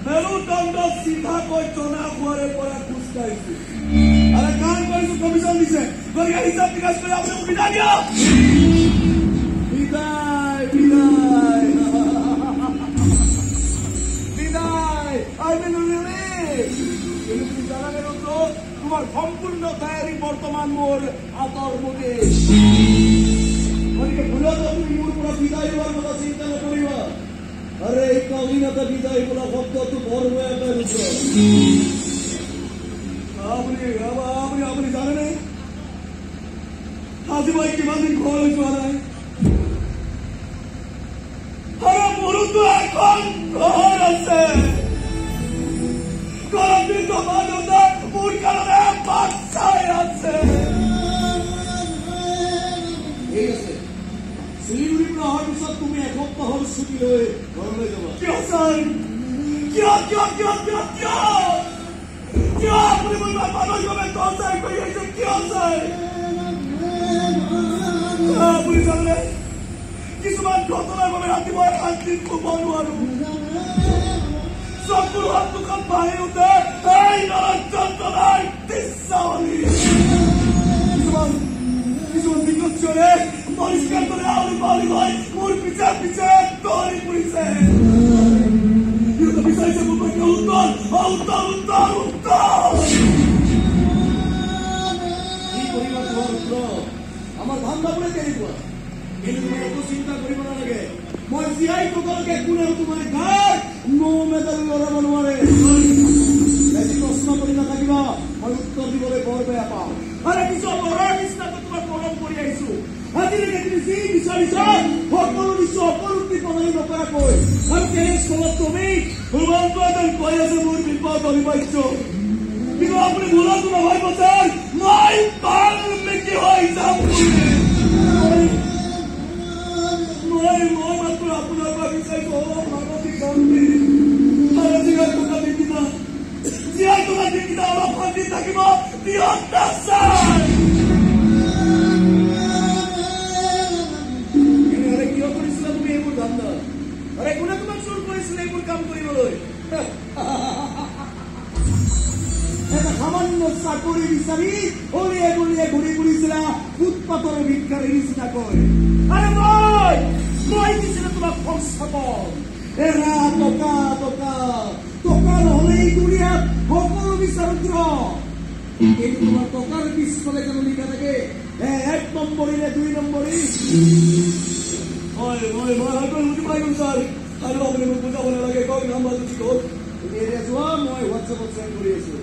মেৰুদণ্ড চিধাকৈ জনা হোৱাৰে পৰা খোজ কাঢ়িছো আৰু কাম কৰিছো কমিশ্যন দিছে গতিকে হিচাপ নিকাচ কৰি আপোনালোক বিদায় দিয়ক বিদায় বিদায় বিদায় তুমি জানানে তোমাৰ সম্পূৰ্ণ তৈয়াৰী বৰ্তমান মোৰ হাতৰ মুঠি গতিকে ভুলতো তুমি মোৰ পৰা বিদায় লোৱাৰ কথা চিন্তা নকৰিবা अरे कविता विदाई बोला शब्द तो भर हुआ आपने जाने नहीं हाजी भाई की बात खोल रहा है अरे मोरू तो এখন ঘর আছে কলম্বি তো বাজুদা মুর কারণে বাচ্চাই আছে এই আছে শিলিগুড়ি অহাৰ পিছত তুমি এসপ্তাহৰ ছুটি লৈ ঘৰলৈ যাবা কিয় ছাৰ কিয় আপুনি মোৰ মানসিকভাৱে টৰ্চাৰ কৰি আহিছে কিয় ছাৰ আপুনি জানে কিছুমান ঘটনাৰ বাবে ৰাতিপুৱা শান্তিত শুব নোৱাৰো চকুৰ হাত দুখন বাঢ়ি উঠে এই নৰক যন্ত্ৰণাৰ দৃশ্যাৱলী কিছুমান বিকক্ষণে পৰিষ্কাৰ কৰি আউৰি পাউৰি গৈ মোৰ পিছে পিছে দৌৰি ফুৰিছে বিচাৰিছে মোৰ পক্ষে উত্তৰ কি কৰিবা তোমাৰ উত্তৰ আমাৰ ধান্দাবোৰে কেনেকুৱা কিন্তু তুমি একো চিন্তা কৰিব নালাগে মই জীয়াই থকালৈকে কোনেও তোমাৰ গাত নো মেডেল লৰাব নোৱাৰে বেছি প্ৰশ্ন কৰি নাথাকিবা মই উত্তৰ দিবলৈ বৰ বেয়া পাওঁ আৰে কিছু লৰাৰ নিচিনাকৈ তোমাক মৰম কৰি আহিছো আজিলৈকে তুমি যি বিচাৰিছা সকলো নিশ্চয় অপলব্ধি প্ৰণালী নকৰাকৈ আৰু তেনেস্থলত তুমি ভগৱন্ত এজন কৈ আছে মোৰ বিপদ অনিবাৰ্য কিন্তু আপুনি ভুলতো নহয় বছৰ মই ভাল মেকি হৈ যাম মই মাত্ৰ আপোনাৰ পৰা বিচাৰিছো অলপ মানসিক শান্তি আৰু জীয়াই থকা দিনকেইটা অলপ শান্তি থাকিব দিয়ক নাচাই अरे कोने तुम्हें चोर কৰিছিলে এইবোৰ কাম কৰিবলৈ এটা সামান্য চাকৰি বিচাৰি ওলিয়ে গলিয়ে ঘূৰি ফুৰিছিলা ফুটপাথৰ ভিক্ষাৰী নিচিনাকৈ আৰে মই দিছিলো তোমাক সংস্থাপন এৰা টকা নহ'লে এই দুনিয়াত সকলো বিচাৰদ্ৰ কিন্তু তোমাৰ টকাৰ পিছফালে যেন লিখা থাকে 1 নম্বৰী নে 2 নম্বৰী মই হয়তো বুজি পাই গ'লো ছাৰ আৰু আপুনি মোক বুজাব নালাগে কওক নাম্বাৰটো কি হ'ল তুমি এৰিয়া যোৱা মই হোৱাটছএপত চেণ্ড কৰি আছো